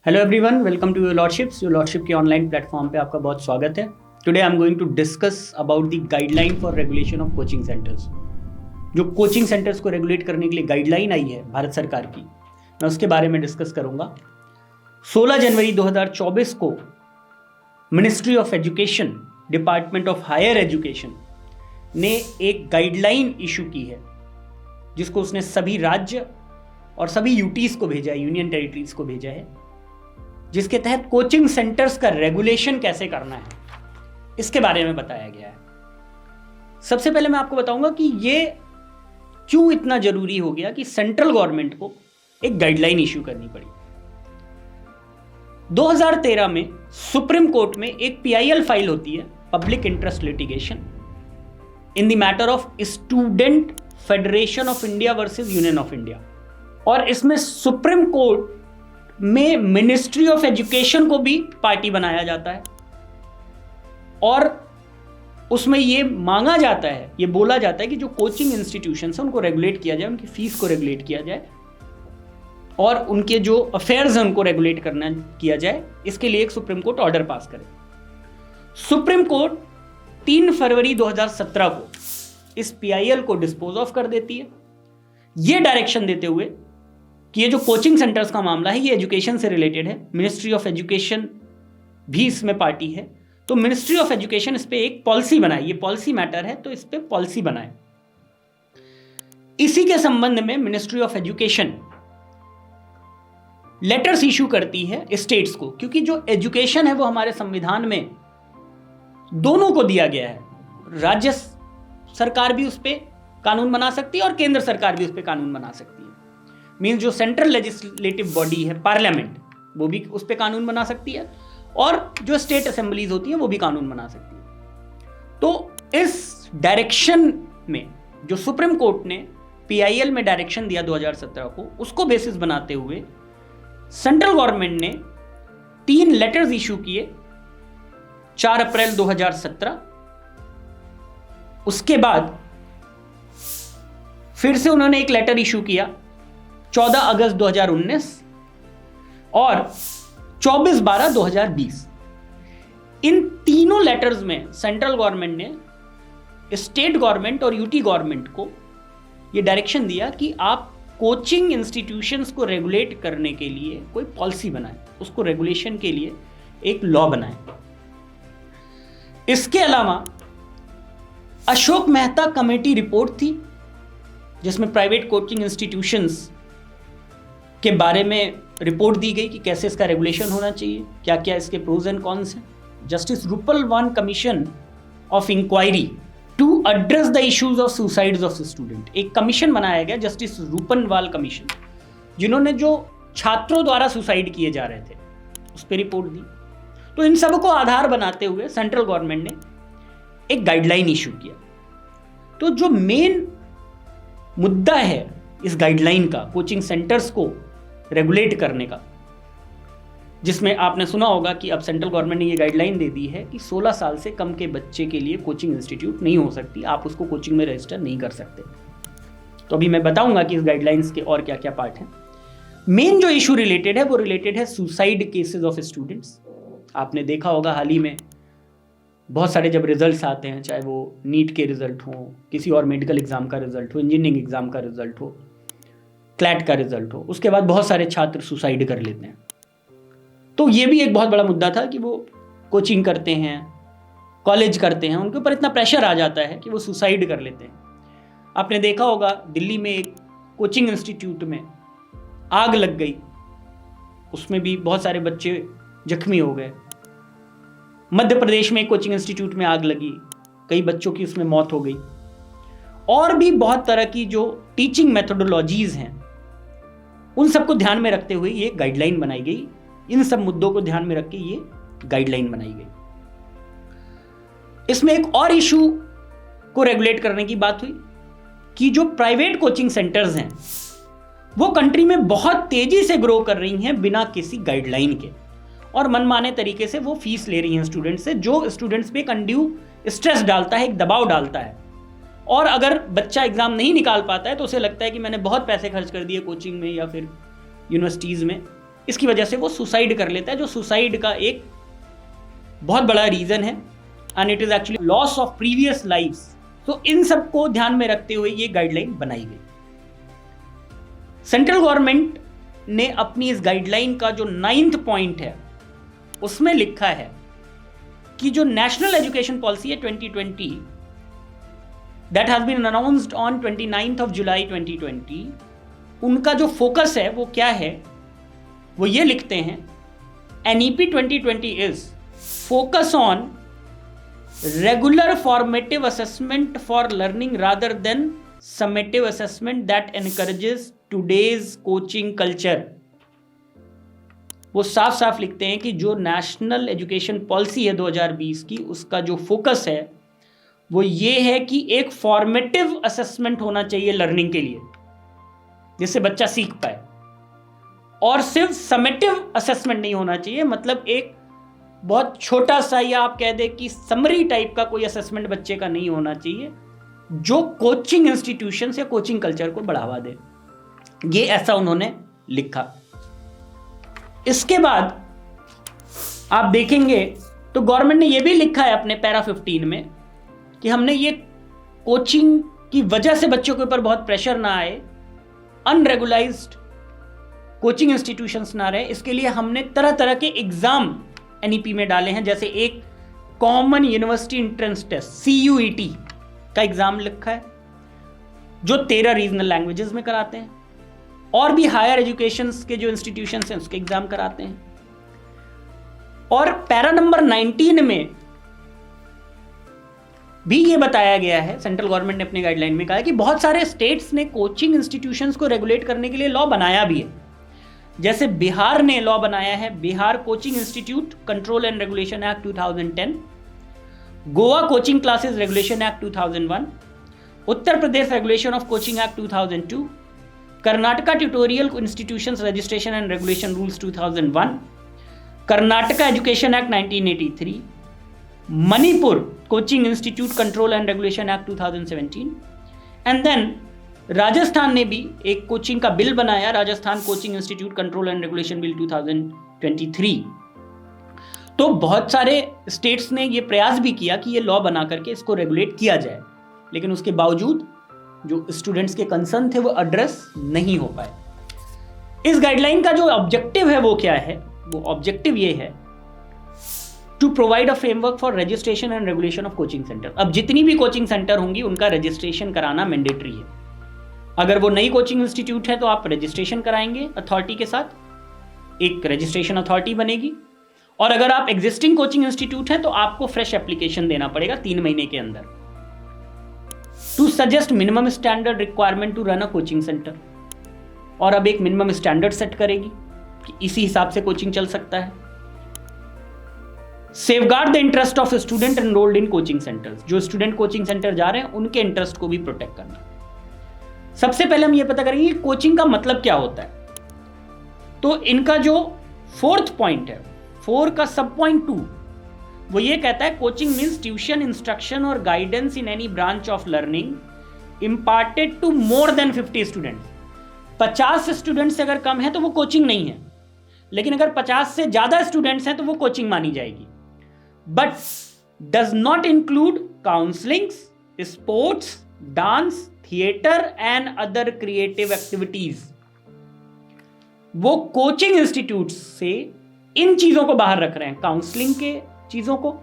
Hello everyone, welcome to Your Lordship के online platform पे आपका बहुत स्वागत है। Today I am going to discuss about the guideline for regulation of coaching centres. जो coaching centres को रेगुलेट करने के लिए गाइडलाइन आई है भारत सरकार की, मैं उसके बारे में डिस्कस करूंगा। 16 जनवरी 2024 को ministry of education, department of higher education ने एक गाइडलाइन इशू की है, जिसको उसने सभी राज्य और सभी यूटीज को भेजा है, यूनियन टेरिटरीज को भेजा है, जिसके तहत कोचिंग सेंटर्स का रेगुलेशन कैसे करना है, इसके बारे में बताया गया है। सबसे पहले मैं आपको बताऊंगा कि ये क्यों इतना जरूरी हो गया कि सेंट्रल गवर्नमेंट को एक गाइडलाइन इशू करनी पड़ी। 2013 में सुप्रीम कोर्ट में एक PIL फाइल होती है, public interest litigation, in the matter of student federation of India versus union of India, और इसमें सुप्रीम कोर्ट में मिनिस्ट्री ऑफ एजुकेशन को भी पार्टी बनाया जाता है और उसमें ये मांगा जाता है, ये बोला जाता है कि जो कोचिंग इंस्टीट्यूशन है उनको रेगुलेट किया जाए, उनकी फीस को रेगुलेट किया जाए और उनके जो अफेयर्स हैं उनको रेगुलेट करना किया जाए। इसके लिए एक सुप्रीम कोर्ट ऑर्डर पास करे। सुप्रीम कोर्ट 3 फरवरी 2017 को इस PIL को डिस्पोज ऑफ कर देती है, ये डायरेक्शन देते हुए कि ये जो कोचिंग सेंटर्स का मामला है ये एजुकेशन से रिलेटेड है, मिनिस्ट्री ऑफ एजुकेशन भी इसमें पार्टी है, तो मिनिस्ट्री ऑफ एजुकेशन इस पे एक पॉलिसी बनाए, ये पॉलिसी मैटर है तो इस पे पॉलिसी बनाए। इसी के संबंध में ministry of education letters issue करती है स्टेट्स को, क्योंकि जो एजुकेशन है वो हमारे संविधान में दोनों को दिया गया है। राज्य सरकार भी उस पर कानून बना सकती है और केंद्र सरकार भी उस पर कानून बना सकती है। मीन्स जो सेंट्रल लेजिस्लेटिव बॉडी है पार्लियामेंट, वो भी उस पर कानून बना सकती है और जो स्टेट असेंबलीज होती हैं वो भी कानून बना सकती है। तो इस डायरेक्शन में जो सुप्रीम कोर्ट ने PIL में डायरेक्शन दिया 2017 को, उसको बेसिस बनाते हुए सेंट्रल गवर्नमेंट ने 3 लेटर्स इशू किए 4 अप्रैल 2017। उसके बाद फिर से उन्होंने एक लेटर इशू किया 14 अगस्त 2019 और 24/12/2020। इन तीनों लेटर्स में सेंट्रल गवर्नमेंट ने स्टेट गवर्नमेंट और यूटी गवर्नमेंट को यह डायरेक्शन दिया कि आप कोचिंग इंस्टीट्यूशंस को रेगुलेट करने के लिए कोई पॉलिसी बनाएं, उसको रेगुलेशन के लिए एक लॉ बनाएं। इसके अलावा अशोक मेहता कमेटी रिपोर्ट थी, जिसमें प्राइवेट कोचिंग इंस्टीट्यूशंस के बारे में रिपोर्ट दी गई कि कैसे इसका रेगुलेशन होना चाहिए, क्या क्या इसके प्रोज एंड कॉन्स हैं। Justice Rupalwal commission of inquiry to address the issues of suicides of student, एक कमीशन बनाया गया, जस्टिस रूपलवाल कमीशन, जिन्होंने जो छात्रों द्वारा सुसाइड किए जा रहे थे उस पर रिपोर्ट दी। तो इन सबको आधार बनाते हुए सेंट्रल गवर्नमेंट ने एक गाइडलाइन इशू किया। तो जो मेन मुद्दा है इस गाइडलाइन का, कोचिंग सेंटर्स को रेगुलेट करने का, जिसमें आपने सुना होगा कि अब सेंट्रल गवर्नमेंट ने ये गाइडलाइन दे दी है कि 16 साल से कम के बच्चे के लिए कोचिंग इंस्टीट्यूट नहीं हो सकती, आप उसको कोचिंग में रजिस्टर नहीं कर सकते। तो अभी मैं बताऊंगा कि इस गाइडलाइंस के और क्या क्या पार्ट हैं। मेन जो इशू रिलेटेड है वो रिलेटेड है सुसाइड केसेस ऑफ स्टूडेंट्स। आपने देखा होगा हाल ही में बहुत सारे जब रिजल्ट्स आते हैं, चाहे वो नीट के रिजल्ट हो, किसी और मेडिकल एग्जाम का रिजल्ट हो, इंजीनियरिंग एग्जाम का रिजल्ट हो, क्लैट का रिजल्ट हो, उसके बाद बहुत सारे छात्र सुसाइड कर लेते हैं। तो ये भी एक बहुत बड़ा मुद्दा था कि वो कोचिंग करते हैं, कॉलेज करते हैं, उनके ऊपर इतना प्रेशर आ जाता है कि वो सुसाइड कर लेते हैं। आपने देखा होगा दिल्ली में एक कोचिंग इंस्टीट्यूट में आग लग गई, उसमें भी बहुत सारे बच्चे जख्मी हो गए। मध्य प्रदेश में एक कोचिंग इंस्टीट्यूट में आग लगी, कई बच्चों की उसमें मौत हो गई। और भी बहुत तरह की जो टीचिंग मेथोडोलॉजीज हैं उन सबको ध्यान में रखते हुए ये गाइडलाइन बनाई गई। इन सब मुद्दों को ध्यान में रख के ये गाइडलाइन बनाई गई। इसमें एक और इशू को रेगुलेट करने की बात हुई कि जो प्राइवेट कोचिंग सेंटर्स हैं वो कंट्री में बहुत तेजी से ग्रो कर रही हैं बिना किसी गाइडलाइन के, और मनमाने तरीके से वो फीस ले रही हैं स्टूडेंट्स से, जो स्टूडेंट्स पे एक अनड्यू स्ट्रेस डालता है, एक दबाव डालता है। और अगर बच्चा एग्जाम नहीं निकाल पाता है तो उसे लगता है कि मैंने बहुत पैसे खर्च कर दिए कोचिंग में या फिर यूनिवर्सिटीज़ में, इसकी वजह से वो सुसाइड कर लेता है, जो सुसाइड का एक बहुत बड़ा रीजन है, and it is actually loss of previous lifes. तो इन सब को ध्यान में रखते हुए ये गाइडलाइन बनाई गई। सेंट्रल गवर्नमेंट ने अपनी इस गाइडलाइन का जो 9th पॉइंट है उसमें लिखा है कि जो नेशनल एजुकेशन पॉलिसी है 2020 that has been announced on 29th of July 2020, उनका जो फोकस है वो क्या है, वो ये लिखते हैं NEP 2020 is focus on regular formative assessment for learning rather than summative assessment that encourages today's coaching culture। वो साफ साफ लिखते हैं कि जो नेशनल एजुकेशन पॉलिसी है 2020 की, उसका जो फोकस है वो ये है कि एक फॉर्मेटिव असेसमेंट होना चाहिए लर्निंग के लिए, जिससे बच्चा सीख पाए, और सिर्फ समेटिव असेसमेंट नहीं होना चाहिए, मतलब एक बहुत छोटा सा या आप कह दें कि समरी टाइप का कोई असेसमेंट बच्चे का नहीं होना चाहिए जो कोचिंग इंस्टीट्यूशन या कोचिंग कल्चर को बढ़ावा दे। ये ऐसा उन्होंने लिखा। इसके बाद आप देखेंगे तो गवर्नमेंट ने यह भी लिखा है अपने पैरा 15 में कि हमने ये कोचिंग की वजह से बच्चों के ऊपर बहुत प्रेशर ना आए, अनरेगुलाइज्ड कोचिंग इंस्टीट्यूशंस ना रहे, इसके लिए हमने तरह तरह के एग्जाम NEP में डाले हैं। जैसे एक common university entrance test CUET का एग्जाम लिखा है जो 13 रीजनल लैंग्वेजेस में कराते हैं, और भी हायर एजुकेशन के जो इंस्टीट्यूशंस हैं उसके एग्जाम कराते हैं। और पैरा नंबर 19 में भी ये बताया गया है, सेंट्रल गवर्नमेंट ने अपनी गाइडलाइन में कहा है कि बहुत सारे स्टेट्स ने कोचिंग इंस्टीट्यूशंस को रेगुलेट करने के लिए लॉ बनाया भी है। जैसे बिहार ने लॉ बनाया है, Bihar coaching institute control and regulation act 2010, Goa coaching classes regulation act 2001, Uttar Pradesh regulation of coaching act 2002, Karnataka tutorial institutions registration and regulation rules 2001, Karnataka education act 1983, Manipur coaching institute control and regulation act 2017, and then Rajasthan ने भी एक coaching का bill बनाया, Rajasthan coaching institute control and regulation bill 2023। तो बहुत सारे states ने ये प्रयास भी किया कि ये लॉ बना करके इसको रेगुलेट किया जाए, लेकिन उसके बावजूद जो स्टूडेंट्स के कंसर्न थे वो एड्रेस नहीं हो पाए। इस गाइडलाइन का जो ऑब्जेक्टिव है वो क्या है, वो ऑब्जेक्टिव ये है to provide a framework for registration and regulation of coaching centre. अब जितनी भी कोचिंग सेंटर होंगी उनका रजिस्ट्रेशन कराना मैंडेटरी है। अगर वो नई कोचिंग इंस्टीट्यूट है तो आप रजिस्ट्रेशन कराएंगे अथॉरिटी के साथ, एक रजिस्ट्रेशन अथॉरिटी बनेगी, और अगर आप एग्जिस्टिंग कोचिंग इंस्टीट्यूट हैं तो आपको फ्रेश एप्लीकेशन देना पड़ेगा 3 महीने के अंदर। To suggest minimum standard requirement to run a coaching centre, और अब एक मिनिमम स्टैंडर्ड सेट करेगी कि इसी हिसाब से कोचिंग चल सकता है। Safeguard the interest of student enrolled in coaching centres, जो स्टूडेंट कोचिंग सेंटर जा रहे हैं उनके इंटरेस्ट को भी प्रोटेक्ट करना। सबसे पहले हम ये पता करेंगे कि कोचिंग का मतलब क्या होता है। तो इनका जो 4th पॉइंट है, 4 का सब पॉइंट 2, वो ये कहता है कोचिंग मीन्स ट्यूशन, इंस्ट्रक्शन और guidance in any branch of learning imparted to more than 50 students. 50 student से अगर कम है तो वो कोचिंग नहीं है, लेकिन अगर 50 से ज्यादा स्टूडेंट्स हैं तो वो कोचिंग मानी जाएगी। But does not include counselling, sports, dance, theatre and other creative activities. वो कोचिंग इंस्टीट्यूट से इन चीजों को बाहर रख रहे हैं, काउंसलिंग के चीजों को,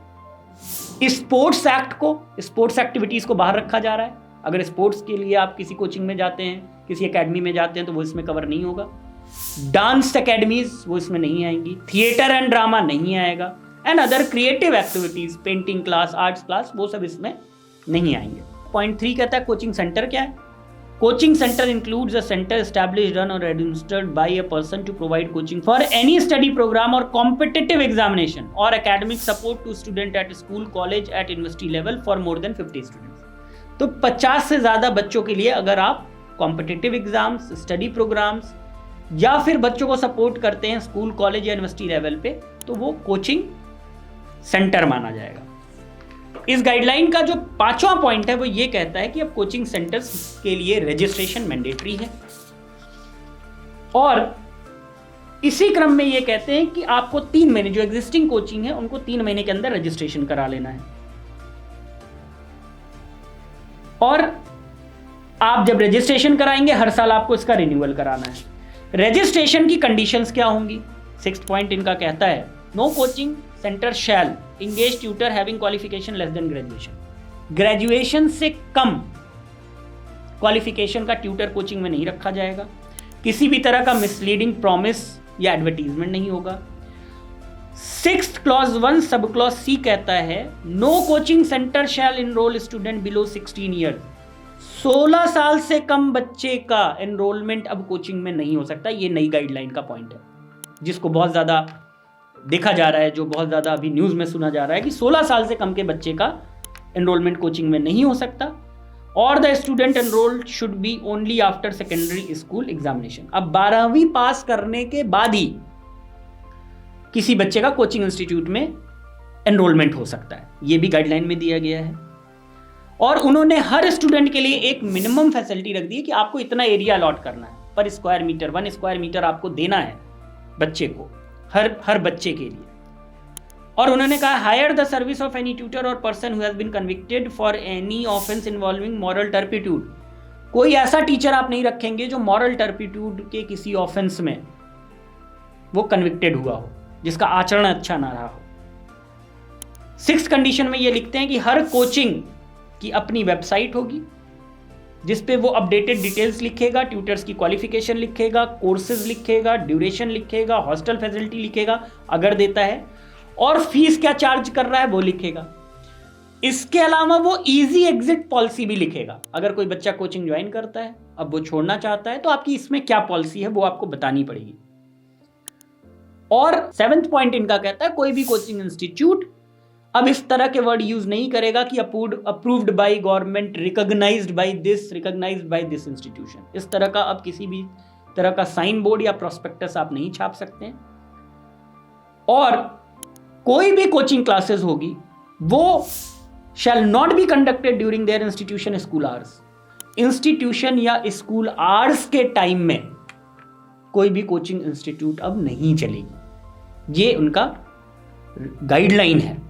स्पोर्ट्स एक्ट को, स्पोर्ट्स एक्टिविटीज को बाहर रखा जा रहा है। अगर स्पोर्ट्स के लिए आप किसी कोचिंग में जाते हैं, किसी एकेडमी में जाते हैं तो वो इसमें कवर नहीं होगा। डांस एकेडमीज वो इसमें नहीं आएंगी, थिएटर एंड ड्रामा नहीं आएगा, and other creative activities, painting class, arts class, वो सब इसमें नहीं आएंगे। पॉइंट 3 कहता है कोचिंग सेंटर क्या है। Coaching centre includes a centre established run और administered by a person to provide coaching for any study programme और कॉम्पिटिटिव एग्जामिनेशन और academic support to student at school, college, at university level for more than 50 students. तो 50 से ज्यादा बच्चों के लिए अगर आप कॉम्पिटिटिव एग्जाम्स, स्टडी प्रोग्राम्स या फिर बच्चों को सपोर्ट करते हैं स्कूल, कॉलेज या यूनिवर्सिटी लेवल पे, तो वो कोचिंग सेंटर माना जाएगा। इस गाइडलाइन का जो 5वां पॉइंट है वो ये कहता है कि अब कोचिंग सेंटर्स के लिए रजिस्ट्रेशन मैंडेटरी है, और इसी क्रम में ये कहते हैं कि आपको 3 महीने, जो एग्जिस्टिंग कोचिंग है उनको 3 महीने के अंदर रजिस्ट्रेशन करा लेना है। और आप जब रजिस्ट्रेशन कराएंगे हर साल आपको इसका रिन्यूअल कराना है। रजिस्ट्रेशन की कंडीशंस क्या होंगी? 6th पॉइंट इनका कहता है, no coaching centre shall engage tutor having qualification less than graduation. Graduation से कम क्वालिफिकेशन का ट्यूटर कोचिंग में नहीं रखा जाएगा। किसी भी तरह का मिसलीडिंग प्रॉमिस या एडवर्टीजमेंट नहीं होगा। 6th clause 1 sub clause C कहता है, नो कोचिंग सेंटर शैल एनरोल स्टूडेंट बिलो 16 ईयर्स। 16 साल से कम बच्चे का एनरोलमेंट अब कोचिंग में नहीं हो सकता। ये नई गाइडलाइन का पॉइंट है जिसको बहुत ज्यादा देखा जा रहा है, जो बहुत ज्यादा अभी न्यूज में सुना जा रहा है कि 16 साल से कम के बच्चे का एनरोलमेंट कोचिंग में नहीं हो सकता। और the student enrolled should be only after secondary school examination. अब 12वीं पास करने के बाद ही किसी बच्चे का कोचिंग इंस्टीट्यूट में एनरोलमेंट हो सकता है, यह भी गाइडलाइन में दिया गया है। और उन्होंने हर स्टूडेंट के लिए एक मिनिमम फैसिलिटी रख दी है कि आपको इतना एरिया अलॉट करना है पर स्क्वायर मीटर, 1 स्क्वायर मीटर आपको देना है बच्चे को, हर बच्चे के लिए। और उन्होंने कहा, hire the service of any tutor और person who has been convicted for any offence involving moral turpitude. कोई ऐसा टीचर आप नहीं रखेंगे जो मॉरल टर्पिट्यूड के किसी ऑफेंस में वो कन्विक्टेड हुआ हो, जिसका आचरण अच्छा ना रहा हो। 6th कंडीशन में ये लिखते हैं कि हर कोचिंग की अपनी वेबसाइट होगी जिसपे वो अपडेटेड डिटेल्स लिखेगा, ट्यूटर्स की क्वालिफिकेशन लिखेगा, कोर्सेज लिखेगा, ड्यूरेशन लिखेगा, हॉस्टल फैसिलिटी लिखेगा अगर देता है, और फीस क्या चार्ज कर रहा है वो लिखेगा। इसके अलावा वो इजी एग्जिट पॉलिसी भी लिखेगा। अगर कोई बच्चा कोचिंग ज्वाइन करता है, अब वो छोड़ना चाहता है, तो आपकी इसमें क्या पॉलिसी है वो आपको बतानी पड़ेगी। और 7th पॉइंट इनका कहता है, कोई भी कोचिंग इंस्टीट्यूट अब इस तरह के वर्ड यूज नहीं करेगा कि approved by government, recognised by this institution. इस तरह का अब किसी भी तरह का साइन बोर्ड या प्रोस्पेक्टस आप नहीं छाप सकते हैं। और कोई भी कोचिंग क्लासेस होगी वो shall not be conducted during their institution school hours. Institution या स्कूल आवर्स के टाइम में कोई भी कोचिंग इंस्टीट्यूट अब नहीं चलेगी। ये उनका गाइडलाइन है।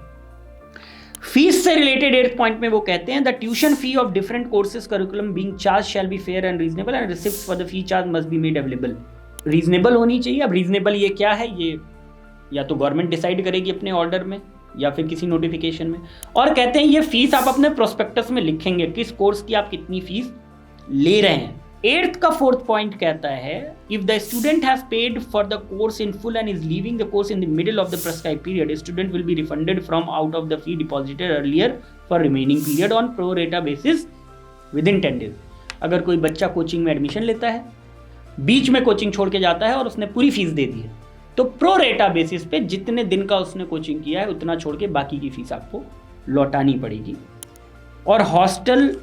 फीस से रिलेटेड 8th पॉइंट में वो कहते हैं, the tuition fee of different courses curriculum being charge shall be fair and reasonable and receipts for the fee charge must be made available. Reasonable होनी चाहिए। अब रीजनेबल ये क्या है, ये या तो गवर्नमेंट डिसाइड करेगी अपने ऑर्डर में या फिर किसी नोटिफिकेशन में। और कहते हैं ये फीस आप अपने प्रोस्पेक्टस में लिखेंगे किस कोर्स की आप कितनी फीस ले रहे हैं। 8th का 4th पॉइंट कहता है, if the student has paid for the course in full and is leaving the course in the middle of the prescribed period, student will be refunded from out of the fee deposited earlier for remaining period on pro रेटा basis with in 10 days. अगर कोई बच्चा coaching में admission लेता है, बीच में coaching छोड़ के जाता है और उसने पूरी फीस दे दी है, तो प्रो रेटा बेसिस पे जितने दिन का उसने कोचिंग किया है उतना छोड़ के बाकी की फीस आपको लौटानी पड़ेगी। और hostel,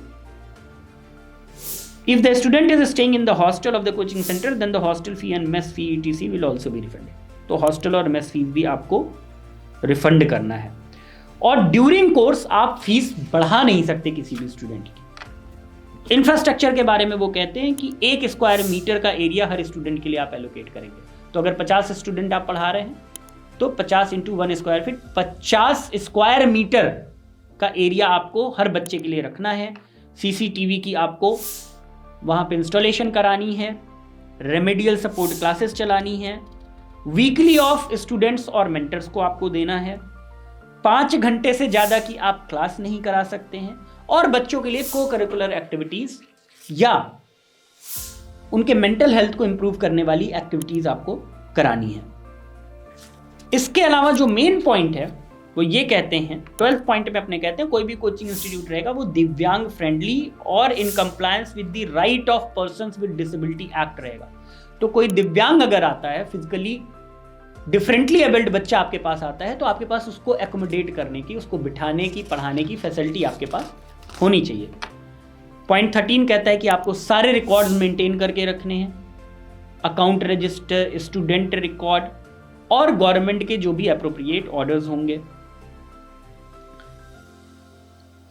if the student is staying in the hostel of the coaching center then the hostel fee and mess fee etc will also be refunded। तो हॉस्टल और मेस फीस भी आपको रिफंड करना है। और ड्यूरिंग कोर्स आप fees बढ़ा नहीं सकते किसी भी स्टूडेंट की। इंफ्रास्ट्रक्चर के बारे में वो कहते हैं कि 1 स्क्वायर मीटर का एरिया हर स्टूडेंट के लिए आप एलोकेट करेंगे। तो अगर 50 स्टूडेंट आप पढ़ा रहे हैं तो 50 × 1 स्क्वायर फीट, 50 स्क्वायर मीटर का एरिया आपको हर बच्चे के लिए रखना है। सीसीटीवी की आपको वहाँ पे इंस्टॉलेशन करानी है, रेमेडियल सपोर्ट क्लासेस चलानी है, वीकली ऑफ स्टूडेंट्स और मेंटर्स को आपको देना है। 5 घंटे से ज़्यादा की आप क्लास नहीं करा सकते हैं। और बच्चों के लिए को करिकुलर एक्टिविटीज़ या उनके मेंटल हेल्थ को इंप्रूव करने वाली एक्टिविटीज़ आपको करानी है। इसके अलावा जो मेन पॉइंट है वो ये कहते हैं, 12th पॉइंट में अपने कहते हैं, कोई भी कोचिंग इंस्टीट्यूट रहेगा वो दिव्यांग फ्रेंडली और in compliance with the right of persons with disability act रहेगा। तो कोई दिव्यांग अगर आता है, फिजिकली डिफरेंटली एबल्ड बच्चा आपके पास आता है, तो आपके पास उसको एकोमोडेट करने की, उसको बिठाने की, पढ़ाने की फैसिलिटी आपके पास होनी चाहिए। पॉइंट 13 कहता है कि आपको सारे रिकॉर्ड्स मेंटेन करके रखने हैं, अकाउंट रजिस्टर, स्टूडेंट रिकॉर्ड और गवर्नमेंट के जो भी अप्रोप्रिएट ऑर्डर्स होंगे।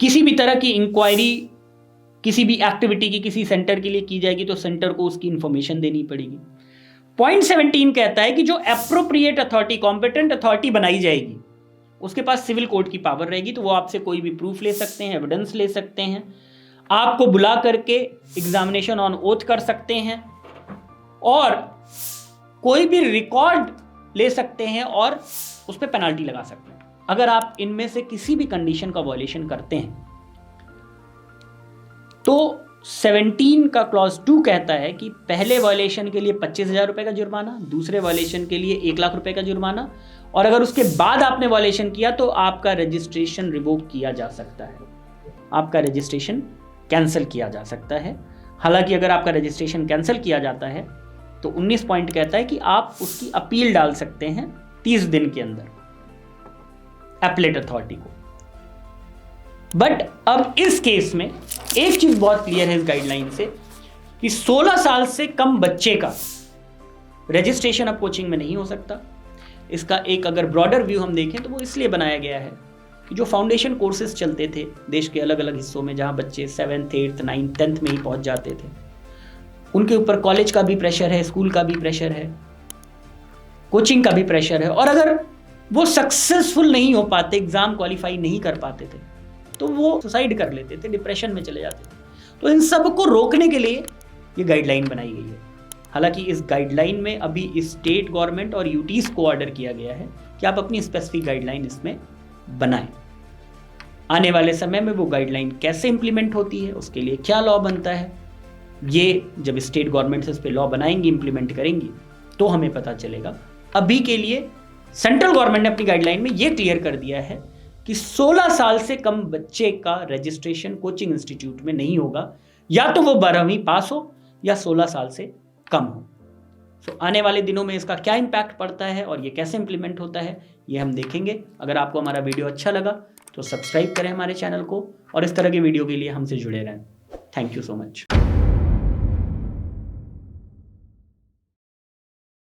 किसी भी तरह की इंक्वायरी किसी भी एक्टिविटी की किसी सेंटर के लिए की जाएगी तो सेंटर को उसकी इंफॉर्मेशन देनी पड़ेगी। पॉइंट 17 कहता है कि जो एप्रोप्रिएट अथॉरिटी, कॉम्पिटेंट अथॉरिटी बनाई जाएगी, उसके पास सिविल कोर्ट की पावर रहेगी, तो वो आपसे कोई भी प्रूफ ले सकते हैं, एविडेंस ले सकते हैं, आपको बुला करके एग्जामिनेशन ऑन ओथ कर सकते हैं, और कोई भी रिकॉर्ड ले सकते हैं और उस पर पेनल्टी लगा सकते हैं अगर आप इनमें से किसी भी कंडीशन का वॉयलेशन करते हैं। तो 17 का क्लॉज 2 कहता है कि पहले वॉयलेशन के लिए 25,000 रुपए का जुर्माना, दूसरे वॉयलेशन के लिए 1 लाख रुपए का जुर्माना, और अगर उसके बाद आपने वॉयलेशन किया तो आपका रजिस्ट्रेशन रिवोक किया जा सकता है, आपका रजिस्ट्रेशन कैंसिल किया जा सकता है। हालांकि अगर आपका रजिस्ट्रेशन कैंसिल किया जाता है तो 19 पॉइंट कहता है कि आप उसकी अपील डाल सकते हैं 30 दिन के अंदर एपलेट अथॉरिटी को। बट अब इस केस में एक चीज बहुत क्लियर है इस गाइडलाइन से कि 16 साल से कम बच्चे का रजिस्ट्रेशन अब कोचिंग में नहीं हो सकता। इसका एक अगर ब्रॉडर व्यू हम देखें तो वो इसलिए बनाया गया है कि जो फाउंडेशन कोर्सेज चलते थे देश के अलग अलग हिस्सों में, जहां बच्चे 7th 8th 9th 10th में ही पहुंच जाते थे, उनके ऊपर कॉलेज का भी प्रेशर है, स्कूल का भी प्रेशर है, कोचिंग का भी प्रेशर है, और अगर वो सक्सेसफुल नहीं हो पाते, एग्जाम क्वालिफाई नहीं कर पाते थे, तो वो सुसाइड कर लेते थे, डिप्रेशन में चले जाते थे। तो इन सब को रोकने के लिए ये गाइडलाइन बनाई गई है। हालांकि इस गाइडलाइन में अभी स्टेट गवर्नमेंट और यूटीज को ऑर्डर किया गया है कि आप अपनी स्पेसिफिक गाइडलाइन इसमें बनाएं। आने वाले समय में वो गाइडलाइन कैसे इंप्लीमेंट होती है, उसके लिए क्या लॉ बनता है, ये जब स्टेट गवर्नमेंट इस पे लॉ बनाएंगी, इंप्लीमेंट करेंगी, तो हमें पता चलेगा। अभी के लिए सेंट्रल गवर्नमेंट ने अपनी गाइडलाइन में ये क्लियर कर दिया है कि 16 साल से कम बच्चे का रजिस्ट्रेशन कोचिंग इंस्टीट्यूट में नहीं होगा, या तो वो 12वीं पास हो या 16 साल से कम हो। सो आने वाले दिनों में इसका क्या इम्पैक्ट पड़ता है और ये कैसे इंप्लीमेंट होता है, ये हम देखेंगे। अगर आपको हमारा वीडियो अच्छा लगा तो सब्सक्राइब करें हमारे चैनल को, और इस तरह के वीडियो के लिए हमसे जुड़े रहें। Thank you so much.